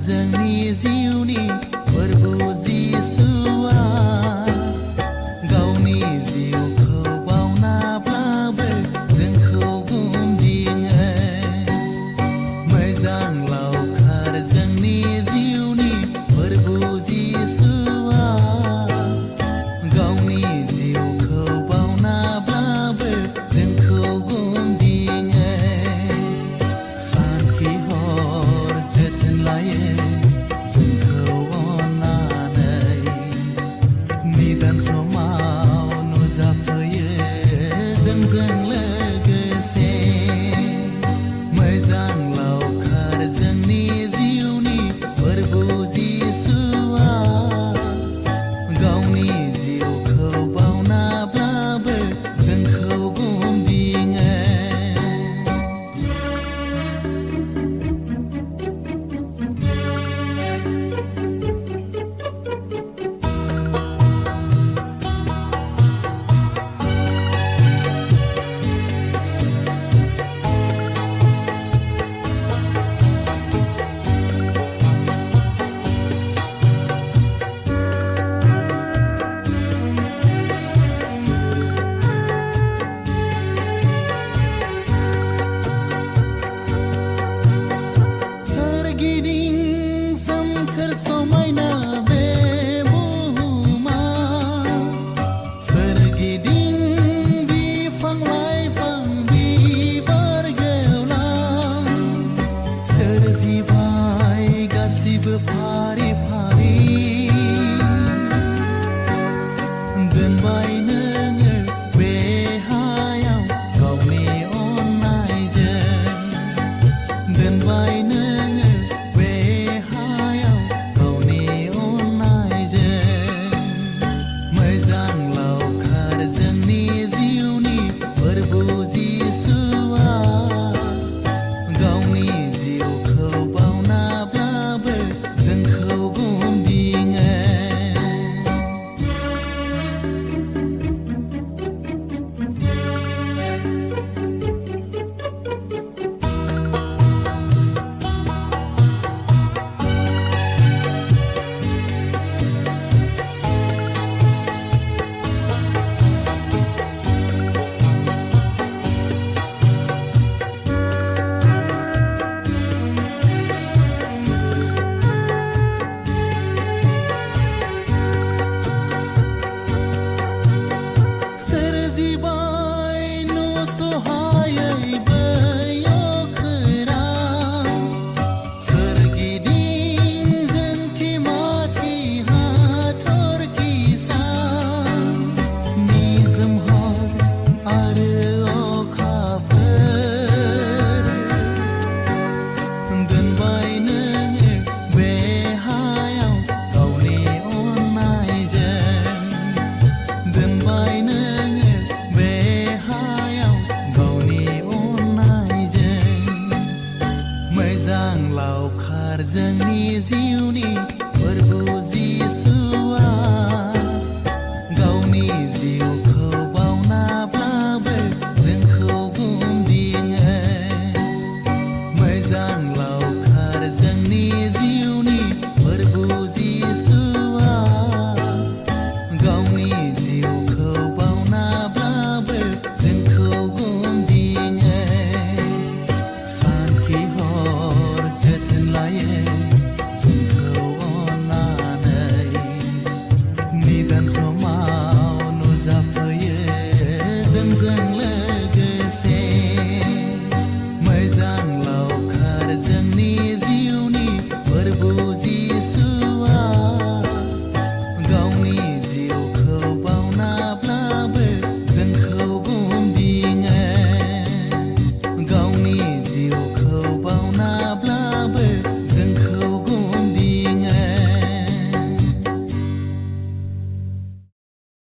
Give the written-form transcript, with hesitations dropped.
जोंनि जिउनि फोरबो जिसुआ गावनि जिउखौ बावनाब्लाबो जोंखौ गुमदिङो मोजां लावखार जोंनि जिउनि फोरबो जिसुआ गावनि जिउखौ बावनाब्लाबो जोंखौ गुमदिङो सानखि हर जोथोन लायो जोंखौ अननानै निदान समाव नुजाफैयो जोंजों लोगोसे मोजां लावखार जोंनि जिउनि फोरबो जिसुआ गावनि जिउखौ बावनाब्लाबो जोंखौ गुमदिङो सोरगिदिं सोमखोर समायना बे बुहुमा सोरगिदिं बिफां लाइफां बिबार गेवलां सोरजिबाय गासिबो फारि फारि दोनबाय नोङो बे हायाव गावनि अननायजों दोनबाय नोङो बे हायाव गावनि अननायजों मोजां लावखार जोंनि जिउनि फोरबो जिसुआ गावनि जिउखौ बावनाब्लाबो जोंखौ गुमदिङो सोरजिबाय नुसहायै बै अखोरां सोरगिदिं जोंथि माथि हाथरखि सान निजोम हर आरो अखाफोर दोनबाय नोङो बे हायाव गावनि अननायजों दोनबाय नोङो बे हायाव गावनि अननायजों मोजां लावखार जोंनि जिउनि